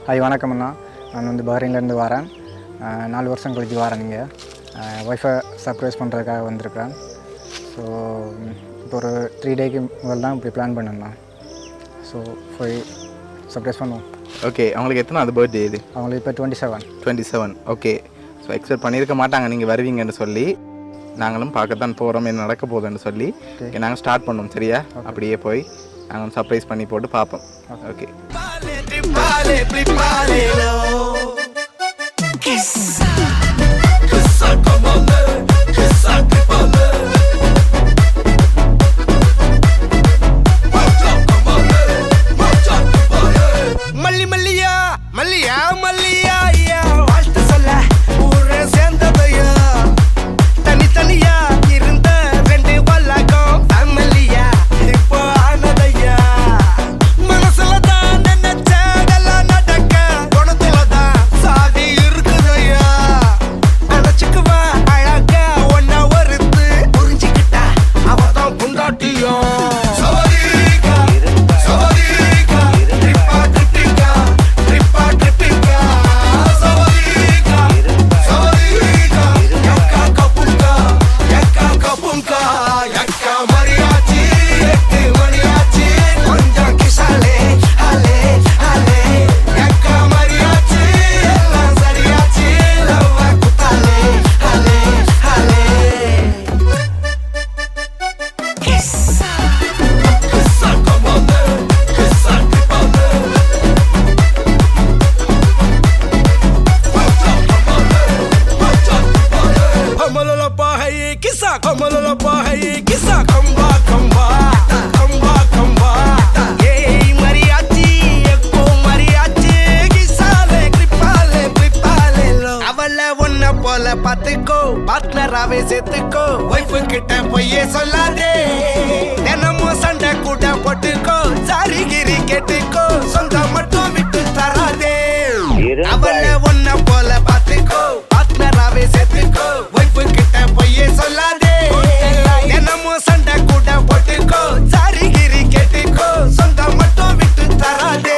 Hi வணக்கம் அண்ணா. நான் வந்து பஹ்ரைன்லேருந்து வரேன். 4 வருஷம் கழிச்சு வரேன். நீங்கள் ஒய்ஃபை சர்ப்ரைஸ் பண்ணுறதுக்காக வந்திருக்கேன். ஸோ இப்போ ஒரு 3 டேக்கு முதல் தான் இப்படி பிளான் பண்ணேண்ணா. ஸோ போய் சர்ப்ரைஸ் பண்ணுவோம். ஓகே, அவங்களுக்கு எத்தனை பர்த்டே இது? அவங்களுக்கு இப்போ 27. ஓகே, ஸோ எக்ஸ்பெக்ட் பண்ணியிருக்க மாட்டாங்க நீங்கள் வருவீங்கன்னு சொல்லி. நாங்களும் பார்க்கத்தான் போகிறோம் என்ன நடக்க போகுதுன்னு சொல்லி. ஓகே, நாங்கள் ஸ்டார்ட் பண்ணோம். சரியா? அப்படியே போய் நாங்கள் சர்ப்ரைஸ் பண்ணி போட்டு பார்ப்போம். ஓகே. பாத்துக்கோ, பார்ட்னராவே சேர்த்துக்கோ, வைஃபு கிட்ட பொய்யே சொல்லாதே, தினமும் சண்டை கூட போட்டுக்கோ, சாரி கிரி கேட்டுக்கோ, சொந்தம் மட்டும் விட்டு தராதே. அவளை ஒன்ன போல பாத்துக்கோ, பார்ட்னராவே சேர்த்துக்கோ, வைஃபு கிட்ட பொய்யே சொல்லாதே, தினமும் சண்டை கூட போட்டுக்கோ, சாரி கிரி கேட்டுக்கோ, சொந்தம் மட்டும் விட்டு தராதே.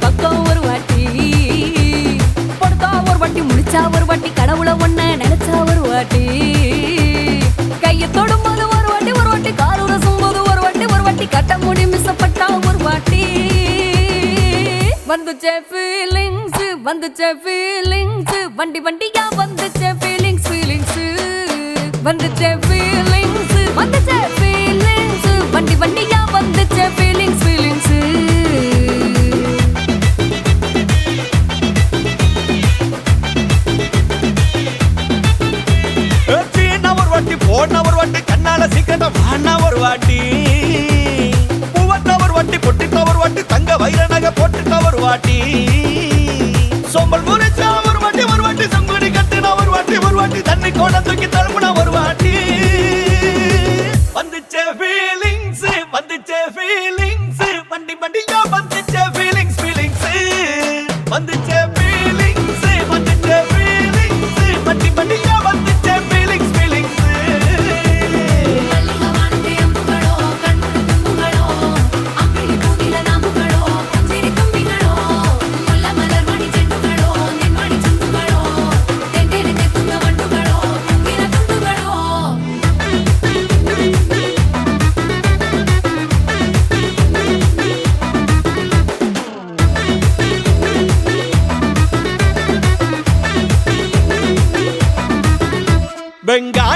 பக்கம் ஒரு வாட்டி படுத்தா ஒரு வாட்டி, முடிச்சா ஒரு வாட்டி, கடவுளை ஒன்ன நினைச்சா ஒரு வாட்டி, கைய தொடும் போது ஒரு வாட்டி, ஒரு வாட்டி கார் உரசும் போது ஒரு வாட்டி, ஒரு வாட்டி கட்ட முடி மிஸ்ஸப்பட்டா ஒரு வாட்டி. வந்துச்சே ஃபீலிங்ஸ், வந்துச்சே ஃபீலிங்ஸ், வண்டி வண்டியா வந்துச்சே ஃபீலிங்ஸ், ஃபீலிங்ஸ் வந்துச்சே ஃபீலிங்ஸ், வந்துச்சே ஃபீலிங்ஸ், வண்டி வண்டியா வந்துச்சே ஃபீலிங்ஸ், ஃபீலிங்ஸ். போன ஒரு வாட்டி, கண்ணால சீக்கிரத்தை வாண்ணா ஒரு வாட்டி, பூவட்ட ஒரு வாட்டி, பொட்டிட்ட ஒரு வாட்டி, தங்க வைர நகை போட்டுட்ட ஒரு வாட்டி, சோம்பல் முறைச்சா ஒரு வாட்டி, ஒரு வாட்டி சங்குடி கட்டுனா ஒரு வாட்டி, ஒரு வாட்டி தண்ணி கோட தூக்கி தழுப்புனா ஒரு வாட்டி. வந்துச்சே ஃபீலிங்ஸ், வந்துச்சே ஃபீலிங்ஸ்,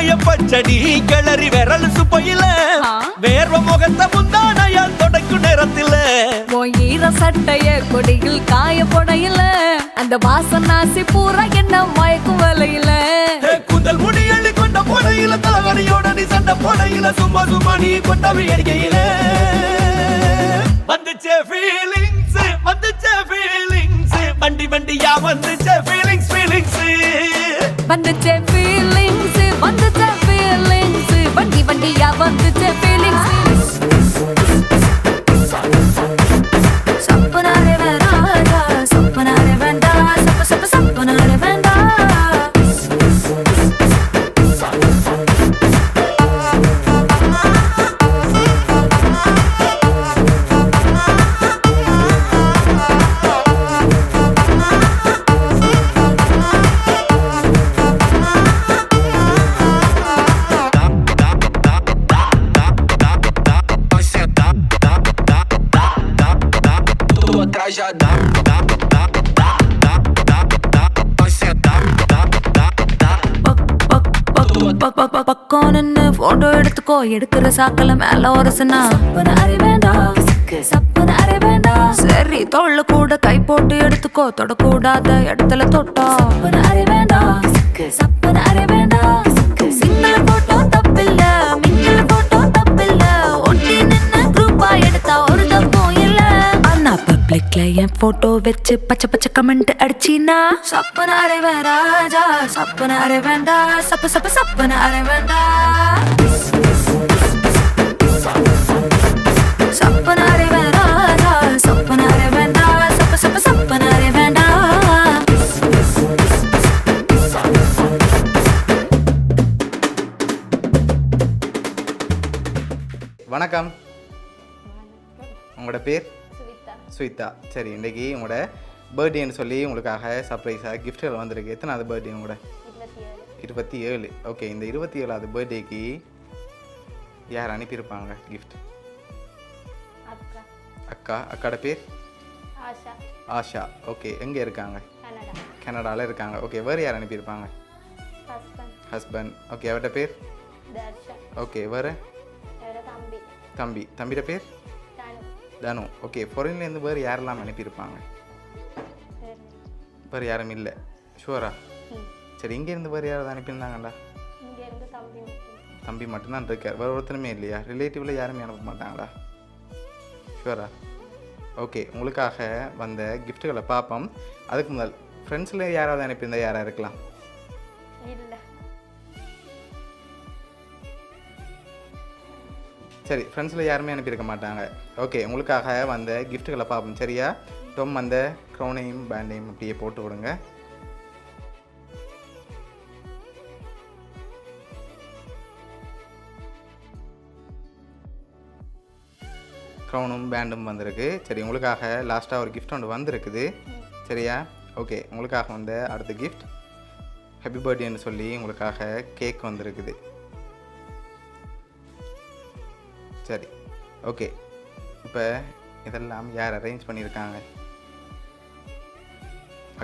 வெங்காய பச்சடி கிளறி விரல் சுப்பையில வேர்வ முகத்தை முந்தானையால் தொடக்கும் நேரத்தில உன் ஈர சட்டைய கொடியில் காய போடையில அந்த வாசனாசி பூரா என்ன மயக்கும் வலையில கூந்தல் முடியலி கொண்ட போடையில தலைவலியோட நீ சண்டை போடையில சும்மா சும்மா நீ கொண்டவி அடிக்கையில வந்துச்சே ஃபீலிங்ஸ் வண்டி வண்டியா வந்துச்சே ஃபீலிங்ஸ் வந்துச்சே ஃபீலிங்ஸ் வண்டி வண்டியா வந்துச்சே ஃபீலிங்ஸ் சப்பனாரே வேண்டாடா சப்பனாரே வேண்டா சப்பனாரே வேண்டா பக்கம் நின்னு போட்டோ எடுத்துக்கோ எடுக்கிற சாக்கல மேல ஒரசனா சரி தொள்ள கூட கை போட்டு எடுத்துக்கோ தொடக்கூடாத இடத்துல தொட்டா சிங்கிள் போட்டோ தப்பில்ல மிங்கிள் போட்டோ தப்பில்ல ஒட்டி நின்னு குரூப்பா எடுத்தா ஒரு தப்பும் இல்ல ஆனா பப்ளிக்ல என் போட்டோ வச்சு பச்சை பச்சை கமெண்ட் அடிச்சினா சப்பனாரே வேண்டாஜா சப்பனாரே வேண்டா சப்பனாரே வேண்டா சப்பனாரே வேண்டாஜா சப்பனாரே வேண்டா சப்பனாரே வேண்டா வணக்கம். உங்களோட பேர்? சுவிதா. சரி, இன்றைக்கி உங்களோட பர்த்டேன்னு சொல்லி உங்களுக்காக சர்ப்ரைஸாக கிஃப்ட்கள் வந்திருக்கு. எத்தனாவது பர்த்டே உங்களோட? 27. ஓகே, இந்த 27வது பர்த்டேக்கு யார் அனுப்பியிருப்பாங்க கிஃப்ட்? அக்காட பேர்? ஆஷா. ஓகே, எங்கே இருக்காங்க? கனடாவில் இருக்காங்க. ஓகே, வேறு யார் அனுப்பியிருப்பாங்க? ஹஸ்பண்ட். ஓகே, அவர்கிட்ட பேர்? ஓகே, வேறு? தம்பியோட பேர்? தனு. ஓகே, ஃபாரின்லேருந்து வேறு யாரெல்லாம் அனுப்பியிருப்பாங்க? வேறு யாரும் இல்லை. ஷுவரா? சரி, இங்கேருந்து வேறு யாராவது அனுப்பியிருந்தாங்கடா? தம்பி மட்டும்தான் இருக்கார், வேறு ஒருத்தருமே இல்லையா? ரிலேட்டிவில் யாருமே அனுப்ப மாட்டாங்களா? ஷுவரா? ஓகே, உங்களுக்காக வந்த கிஃப்ட்டுகளை பார்ப்போம். அதுக்கு முதல் ஃப்ரெண்ட்ஸில் யாராவது அனுப்பியிருந்தா யாராக இருக்கலாம்? சரி, ஃப்ரெண்ட்ஸில் யாருமே அனுப்பியிருக்க மாட்டாங்க. ஓகே, உங்களுக்காக வந்த கிஃப்ட்டுகளை பார்ப்போம். சரியா? டொம் அந்த க்ரௌனையும் பேண்டையும் அப்படியே போட்டு விடுங்க. க்ரௌனும் பேண்டும் வந்திருக்கு. சரி, உங்களுக்காக லாஸ்ட்டாக ஒரு கிஃப்ட் ஒன்று வந்திருக்குது. சரியா? ஓகே, உங்களுக்காக வந்த அடுத்த கிஃப்ட் ஹாப்பி பர்த்டேன்னு சொல்லி உங்களுக்காக கேக் வந்திருக்குது. சரி, ஓகே. இப்போ இதெல்லாம் யார் அரேஞ்ச் பண்ணியிருக்காங்க?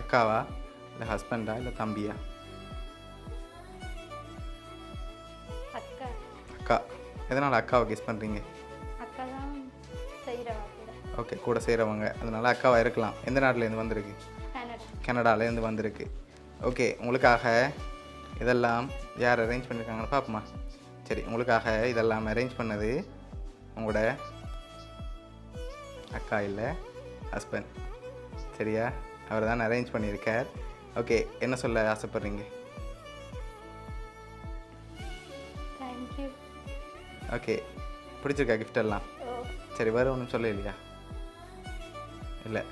அக்காவா, இல்லை ஹஸ்பண்டா, இல்லை தம்பியா? அக்கா. எதனால் அக்காவை கெஸ் பண்ணுறீங்க? ஓகே, கூட செய்கிறவங்க, அதனால அக்காவாக இருக்கலாம். எந்த நாட்டிலேருந்து வந்திருக்கு? கனடாலேருந்து வந்திருக்கு. ஓகே, உங்களுக்காக இதெல்லாம் யார் அரேஞ்ச் பண்ணியிருக்காங்கன்னு பார்ப்போமா? சரி, உங்களுக்காக இதெல்லாம் அரேஞ்ச் பண்ணது உங்களோட அக்கா இல்லை ஹஸ்பண்ட். சரியா? அவர் தான் அரேஞ்ச் பண்ணியிருக்கார். ஓகே, என்ன சொல்ல ஆசைப்பட்றீங்க? ஓகே, பிடிச்சிருக்கா கிஃப்ட் எல்லாம்? சரி, வேறு ஒன்றும் சொல்ல இல்லையா? இல்லை.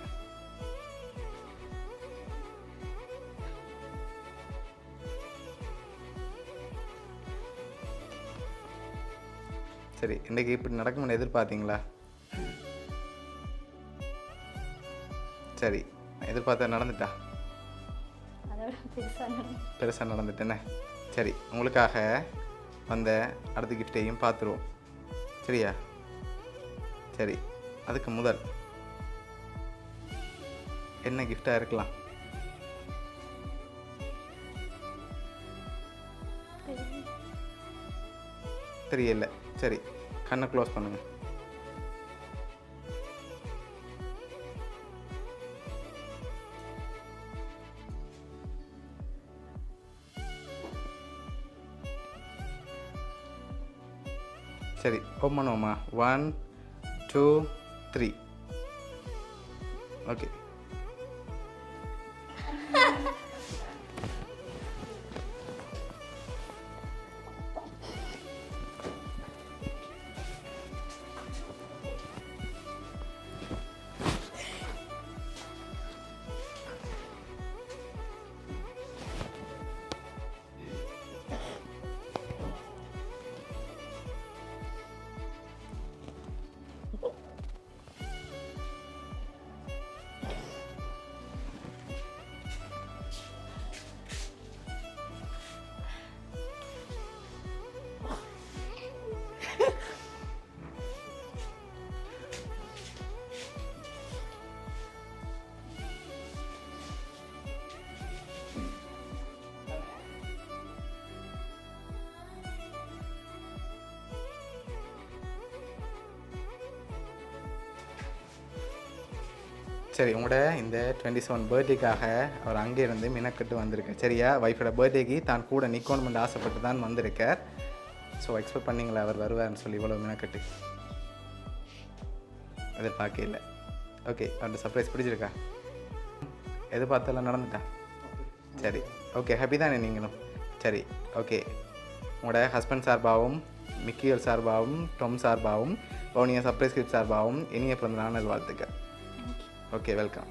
சரி, இன்றைக்கி இப்படி நடக்கும்னு எதிர்பார்த்தீங்களா? சரி, எதிர்பார்த்தா நடந்துட்டா? பெருசாக நடந்துட்டேனே. சரி, உங்களுக்காக வந்த அடுத்த கிஃப்டையும் பார்த்துருவோம். சரியா? சரி, அதுக்கு முதல் என்ன கிஃப்டாக இருக்கலாம்? சரியில்லை. சரி, கண்ணை க்ளோஸ் பண்ணுங்கள். சரி, ஓப்பன் பண்ணுவோம்மா. 1 2 3. ஓகே. சரி, உங்களோட இந்த 27 பர்த்டேக்காக அவர் அங்கேருந்து மினக்கட்டு வந்திருக்கார். சரியா, ஒய்ஃபோட பர்த்டேக்கு தான் கூட நிற்கணும்னு ஆசைப்பட்டு தான் வந்திருக்கார். ஸோ எக்ஸ்பெக்ட் பண்ணிங்களா அவர் வருவார்னு சொல்லி இவ்வளோ மினக்கட்டு? எதிர்பார்க்க இல்லை. ஓகே, அவரோட சர்ப்ரைஸ் பிடிச்சிருக்கா? எதிர்பார்த்தெல்லாம் நடந்துட்டா? சரி, ஓகே, ஹாப்பி தானே நீங்களும்? சரி, ஓகே. உங்களோட ஹஸ்பண்ட் சார்பாகவும், மிக்கியல் சார்பாகவும், டொம் சார்பாகவும், பவுனியா சர்ப்ரைஸ் கிஃப்ட் சார்பாகவும் இனிய பிறந்த நாள் வாழ்த்துக்கள். Okay, welcome.